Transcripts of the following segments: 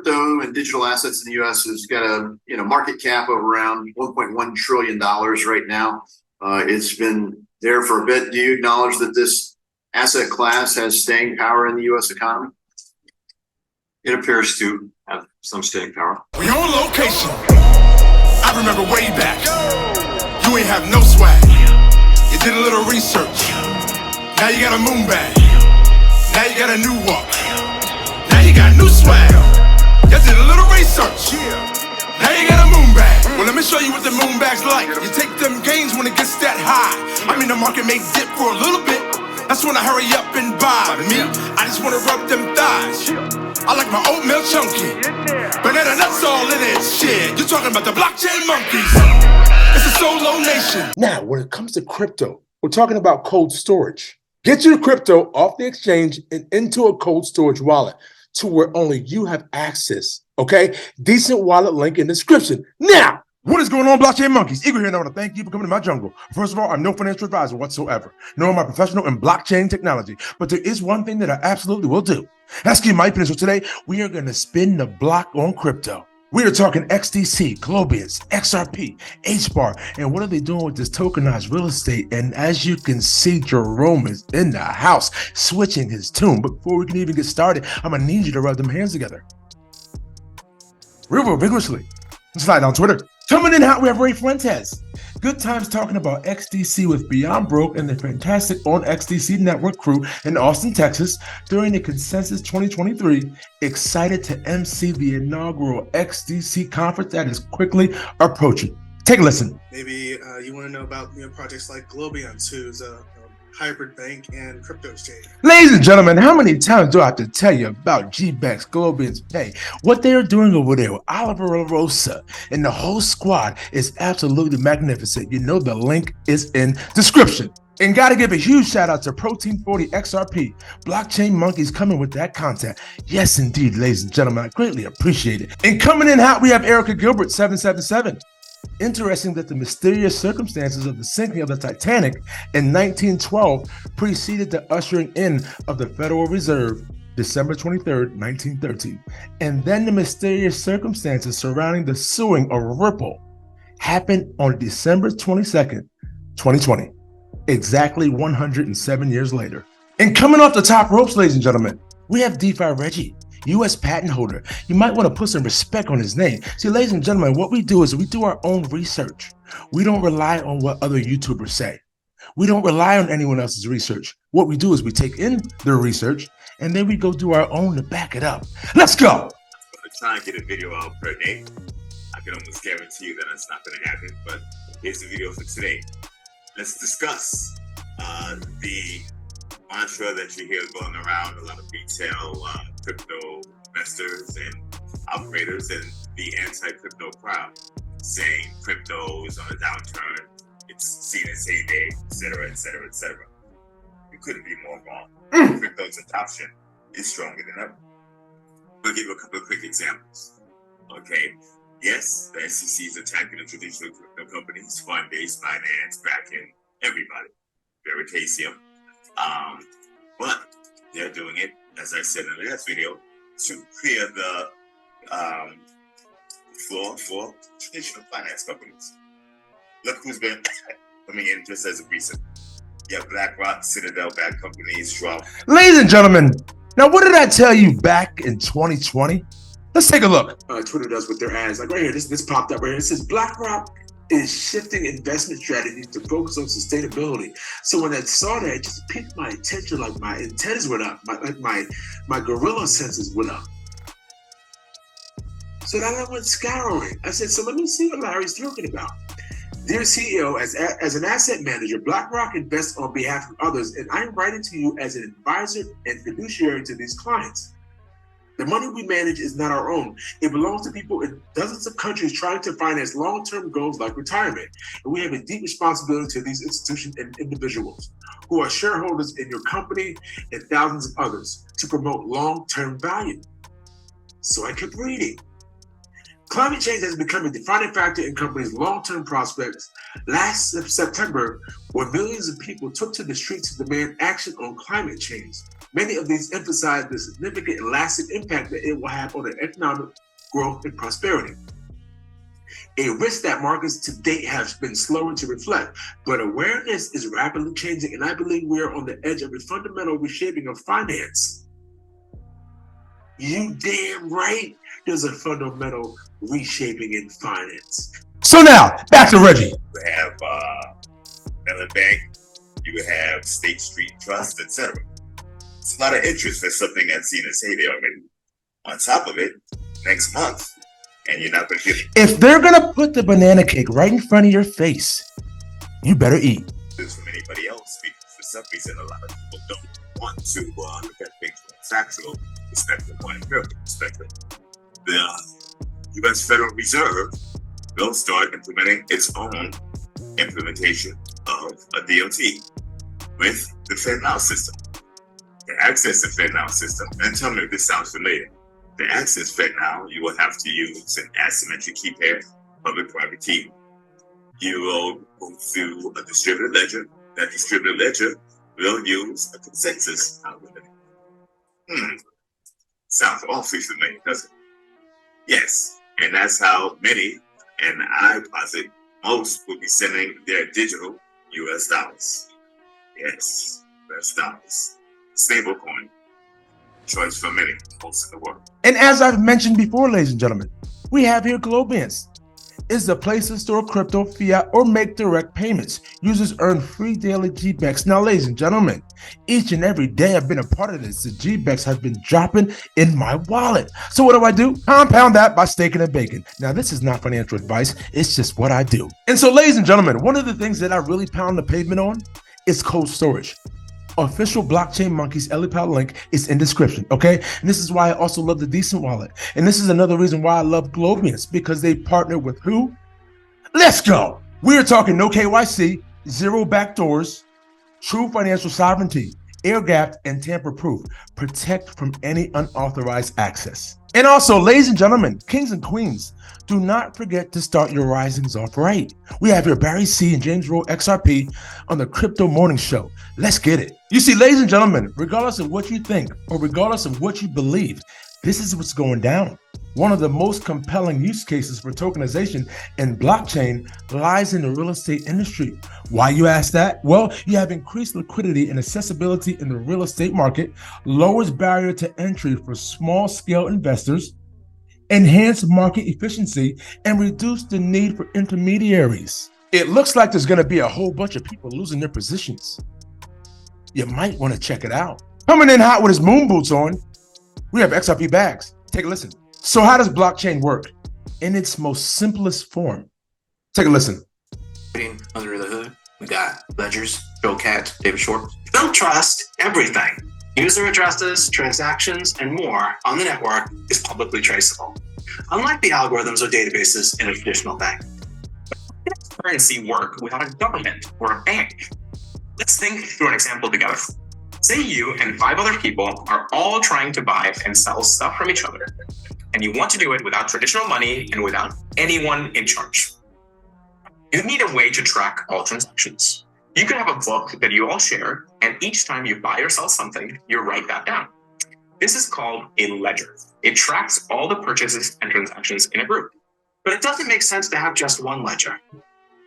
crypto and digital assets in the U.S. has got a market cap of around $1.1 trillion right now. It's been there for a bit. Do you acknowledge that this asset class has staying power in the U.S. economy? It appears to have some staying power. We on location. I remember way back. You ain't have no swag. You did a little research. Now you got a moon bag. Now you got a new walk. Now you got new swag. You did a little research. Now you got a moon bag. Well, let me show you what the moon bag's like. You take them gains when it gets that high. I mean, the market may dip for a little bit. That's when I hurry up and buy. Me, I just wanna rub them thighs. I like my oatmeal chunky. Banana nuts all in it. Shit, you're talking about the blockchain monkeys. It's a solo nation. Now, when it comes to crypto, we're talking about cold storage. Get your crypto off the exchange and into a cold storage wallet to where only you have access, okay? DCENT wallet link in the description. Now, what is going on, blockchain monkeys? Igor here, and I want to thank you for coming to my jungle. First of all, I'm no financial advisor whatsoever, nor am I professional in blockchain technology, but there is one thing that I absolutely will do. That's give my opinion. So today, we are going to spin the block on crypto. We are talking XDC, Globiance, XRP, Hbar, and what are they doing with this tokenized real estate? And as you can see, Jerome is in the house, switching his tune. But before we can even get started, I'm gonna need you to rub them hands together. Real vigorously. Slide on Twitter. Coming in hot, we have Ray Fuentes. Good times talking about XDC with Beyond Broke and the fantastic On XDC Network crew in Austin, Texas during the Consensus 2023. Excited to MC the inaugural XDC conference that is quickly approaching. Take a listen. Maybe you want to know about projects like Globiance, who's a hybrid bank and crypto exchange. Ladies and gentlemen, how many times do I have to tell you about GBanks, Globiance Pay? What they are doing over there with Oliver Rosa and the whole squad is absolutely magnificent. You know the link is in description. And gotta give a huge shout out to Protein 40 XRP. Blockchain monkeys coming with that content. Yes, indeed, ladies and gentlemen, I greatly appreciate it. And coming in hot, we have Erica Gilbert 777. Interesting that the mysterious circumstances of the sinking of the Titanic in 1912 preceded the ushering in of the Federal Reserve, December 23rd, 1913. And then the mysterious circumstances surrounding the suing of Ripple happened on December 22nd, 2020, exactly 107 years later. And coming off the top ropes, ladies and gentlemen, we have DeFi Reggie, U.S. patent holder. You might want to put some respect on his name. See, ladies and gentlemen, what we do is we do our own research. We don't rely on what other YouTubers say. We don't rely on anyone else's research. What we do is we take in their research and then we go do our own to back it up. Let's go. I'm going to try and get a video out per day. I can almost guarantee you that it's not going to happen, but here's the video for today. Let's discuss the mantra that you hear going around, a lot of retail crypto investors and operators and the anti-crypto crowd saying crypto is on a downturn, it's seen as heyday, etc., etc., etc. You couldn't be more wrong. Crypto's adoption is stronger than ever. We'll give you a couple of quick examples. Okay, yes, the SEC is attacking the traditional crypto companies, Coinbase, Binance, Kraken, everybody, Veritasium. But they're doing it, as I said in the last video, to clear the floor for traditional finance companies. Look who's been coming in just as a recent. Yeah, BlackRock, Citadel-backed companies, Schwab. Ladies and gentlemen, now what did I tell you back in 2020? Let's take a look. Twitter does with their ads. Like right here, this popped up right here. It says BlackRock is shifting investment strategies to focus on sustainability. So when I saw that, it just piqued my attention. Like my antennas went up, my gorilla senses went up. So then I went scouring. I said, so let me see what Larry's talking about. Dear CEO, as an asset manager, BlackRock invests on behalf of others, and I'm writing to you as an advisor and fiduciary to these clients. The money we manage is not our own. It belongs to people in dozens of countries trying to finance long-term goals like retirement. And we have a deep responsibility to these institutions and individuals who are shareholders in your company and thousands of others to promote long-term value. So I kept reading. Climate change has become a defining factor in companies' long-term prospects. Last September, when millions of people took to the streets to demand action on climate change, many of these emphasized the significant and lasting impact that it will have on their economic growth and prosperity. A risk that markets to date have been slower to reflect, but awareness is rapidly changing, and I believe we are on the edge of a fundamental reshaping of finance. You damn right, there's a fundamental reshaping in finance. So now, back to Reggie. You have Mellon Bank, you have State Street Trust, etc. It's a lot of interest for something that's seen as heyday already. On top of it, next month, and you're not going to get If they're gonna put the banana cake right in front of your face, you better eat. this from anybody else, because for some reason, a lot of people don't want to look at things from a factual perspective or empirical perspective. The U.S. Federal Reserve will start implementing its own implementation of a DOT with the FedNow system. To access the FedNow system, and tell me if this sounds familiar. To access FedNow, you will have to use an asymmetric key pair, public-private key. You will go through a distributed ledger. That distributed ledger will use a consensus algorithm. Sounds awfully familiar, doesn't it? Yes, and that's how many, and I posit most, will be sending their digital US dollars. Yes, US dollars. Stablecoin. Choice for many, most in the world. And as I've mentioned before, ladies and gentlemen, we have here Globiance. It's the place to store crypto, fiat, or make direct payments. Users earn free daily GBEX. Now, ladies and gentlemen, each and every day I've been a part of this, the GBEX has been dropping in my wallet. So what do? Compound that by staking and baking. Now, this is not financial advice. It's just what I do. And so, ladies and gentlemen, one of the things that I really pound the pavement on is cold storage. Official blockchain monkeys ELLIPAL link is in description, okay? And this is why I also love the DCENT wallet. And this is another reason why I love Globiance, because they partner with who? Let's go. We are talking no KYC, zero backdoors, true financial sovereignty, air-gapped and tamper-proof. Protect from any unauthorized access. And also, ladies and gentlemen, kings and queens, do not forget to start your risings off right. We have here Barry C and James Rowe XRP on the Crypto Morning Show. Let's get it. You see, ladies and gentlemen, regardless of what you think or regardless of what you believe, this is what's going down. One of the most compelling use cases for tokenization and blockchain lies in the real estate industry. Why, you ask that? Well, you have increased liquidity and accessibility in the real estate market, lowers barrier to entry for small scale investors, enhance market efficiency, and reduce the need for intermediaries. It looks like there's going to be a whole bunch of people losing their positions. You might want to check it out. Coming in hot with his moon boots on, we have XRP bags. Take a listen. So how does blockchain work? In its most simplest form. Take a listen. Under the hood, we got ledgers, Joe Cat, David Short. Don't trust everything. User addresses, transactions, and more on the network is publicly traceable. Unlike the algorithms or databases in a traditional bank. How does currency work without a government or a bank? Let's think through an example together. Say you and 5 other people are all trying to buy and sell stuff from each other, and you want to do it without traditional money and without anyone in charge. You need a way to track all transactions. You could have a book that you all share, and each time you buy or sell something, you write that down. This is called a ledger. It tracks all the purchases and transactions in a group. But it doesn't make sense to have just one ledger. If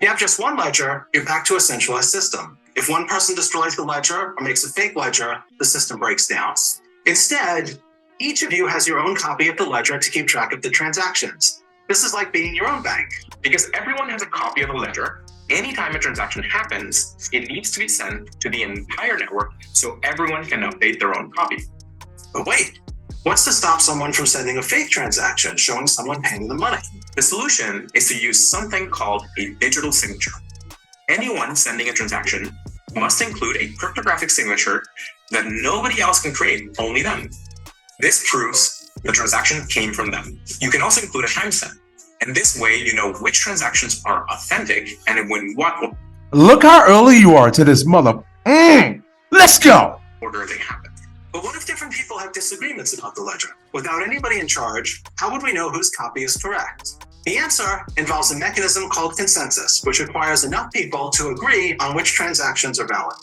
you have just one ledger, you're back to a centralized system. If one person destroys the ledger or makes a fake ledger, the system breaks down. Instead, each of you has your own copy of the ledger to keep track of the transactions. This is like being your own bank, because everyone has a copy of the ledger. Anytime a transaction happens, it needs to be sent to the entire network so everyone can update their own copy. But wait, what's to stop someone from sending a fake transaction showing someone paying the money? The solution is to use something called a digital signature. Anyone sending a transaction must include a cryptographic signature that nobody else can create, only them. This proves the transaction came from them. You can also include a timestamp. And this way, you know which transactions are authentic and when what Look how early you are to this mother. Let's go. order they happen. But what if different people have disagreements about the ledger? Without anybody in charge, how would we know whose copy is correct? The answer involves a mechanism called consensus, which requires enough people to agree on which transactions are valid.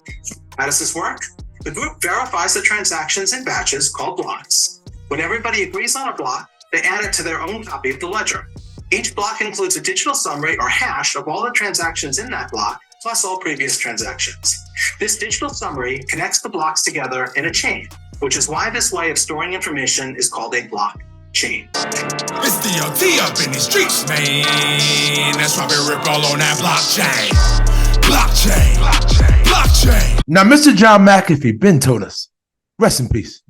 How does this work? The group verifies the transactions in batches called blocks. When everybody agrees on a block, they add it to their own copy of the ledger. Each block includes a digital summary or hash of all the transactions in that block, plus all previous transactions. This digital summary connects the blocks together in a chain, which is why this way of storing information is called a block chain. It's DLT up in these streets, man. That's why we rip all on that blockchain. Blockchain. Blockchain. Blockchain. Now, Mr. John McAfee been told us. Rest in peace.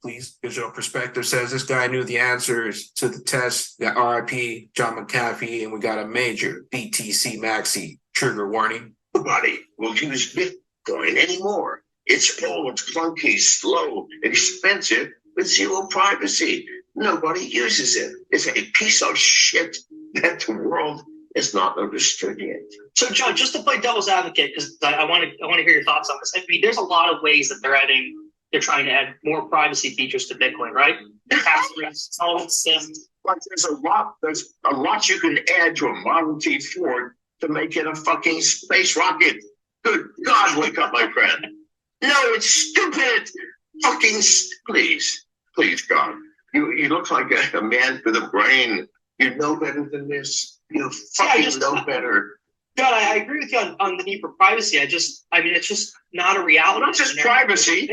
Please, Digital Perspective says this guy knew the answers to the test. Got RIP, John McAfee, and we got a major BTC Maxi trigger warning. Nobody will use Bitcoin anymore. It's old, clunky, slow, expensive, with zero privacy. Nobody uses it. It's a piece of shit that the world has not understood yet. So, John, just to play devil's advocate, because I want to hear your thoughts on this. I mean, there's a lot of ways that they're trying to add more privacy features to Bitcoin, right? Passwords, all this stuff. But there's a lot you can add to a Model T Ford to make it a fucking space rocket. Good God, wake up, my friend. No, it's stupid. Please, God. You look like a man with a brain. You know better than this. You fucking know better. John, I agree with you on the need for privacy. It's just not a reality. Not just privacy.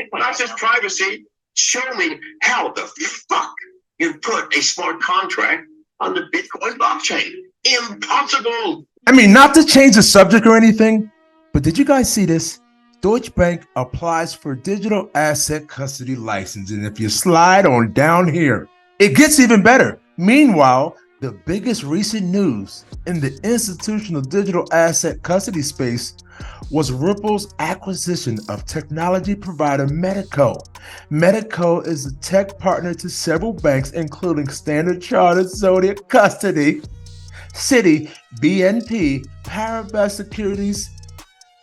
Show me how the fuck you put a smart contract on the Bitcoin blockchain. Impossible. I mean, not to change the subject or anything, but did you guys see this? Deutsche Bank applies for digital asset custody license. And if you slide on down here, it gets even better. Meanwhile, the biggest recent news in the institutional digital asset custody space was Ripple's acquisition of technology provider Metaco. Metaco is a tech partner to several banks, including Standard Chartered, Zodiac Custody, Citi, BNP, Paribas Securities,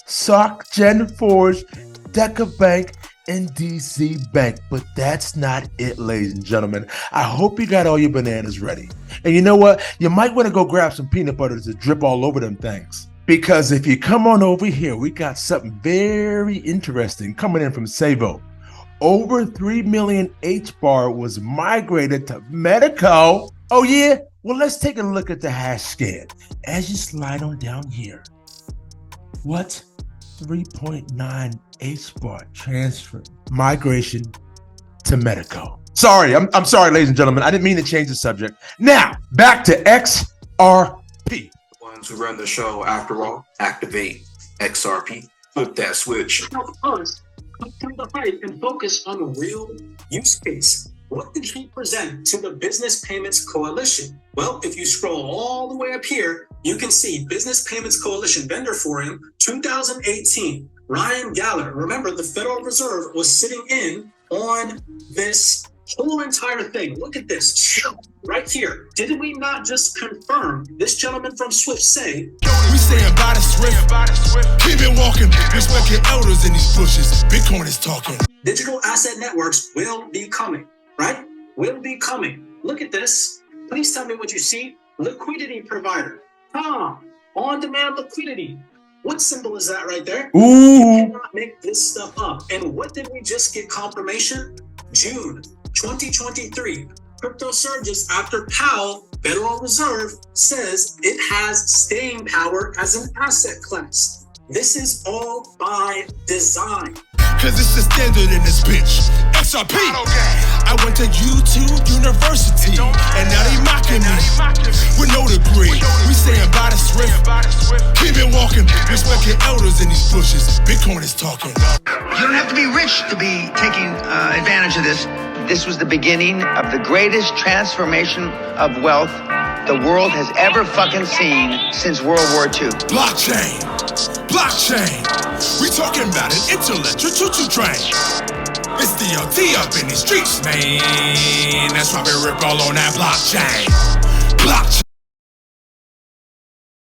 Soc Gen Forge, Deca Bank, and DC Bank. But that's not it, ladies and gentlemen. I hope you got all your bananas ready. And you know what? You might want to go grab some peanut butter to drip all over them things. Because if you come on over here, we got something very interesting coming in from Savo. Over 3 million Hbar was migrated to Metaco. Oh yeah? Well, let's take a look at the hash scan. As you slide on down here. What? 3.9 Hbar transfer migration to Metaco. Sorry, I'm sorry, ladies and gentlemen. I didn't mean to change the subject. Now, back to XRP. The ones who run the show, after all, activate XRP. Flip that switch. Help us come through the hype and focus on the real use case. What did he present to the Business Payments Coalition? Well, if you scroll all the way up here, you can see Business Payments Coalition Vendor Forum 2018. Ryan Galler, remember the Federal Reserve was sitting in on this whole entire thing. Look at this right here. Did we not just confirm this gentleman from Swift say, We saying by the Swift, keep it walking, respect your elders in these bushes. Bitcoin is talking. digital asset networks will be coming, right? Will be coming. Look at this. Please tell me what you see. Liquidity provider. On-demand liquidity. What symbol is that right there? Ooh. You cannot make this stuff up. And what did we just get confirmation? June 2023. Crypto surges after Powell, Federal Reserve, says it has staying power as an asset class. This is all by design. Cause it's the standard in this bitch. XRP. I went to YouTube University, and now they mocking me with no degree. We saying by the Swift, keep it walking. Respect your elders in these bushes. Bitcoin is talking. You don't have to be rich to be taking advantage of this. This was the beginning of the greatest transformation of wealth the world has ever fucking seen since World War II. Blockchain. We talking about an intellectual choo-choo train. It's DLT up in these streets, man. That's why we rip all on that blockchain.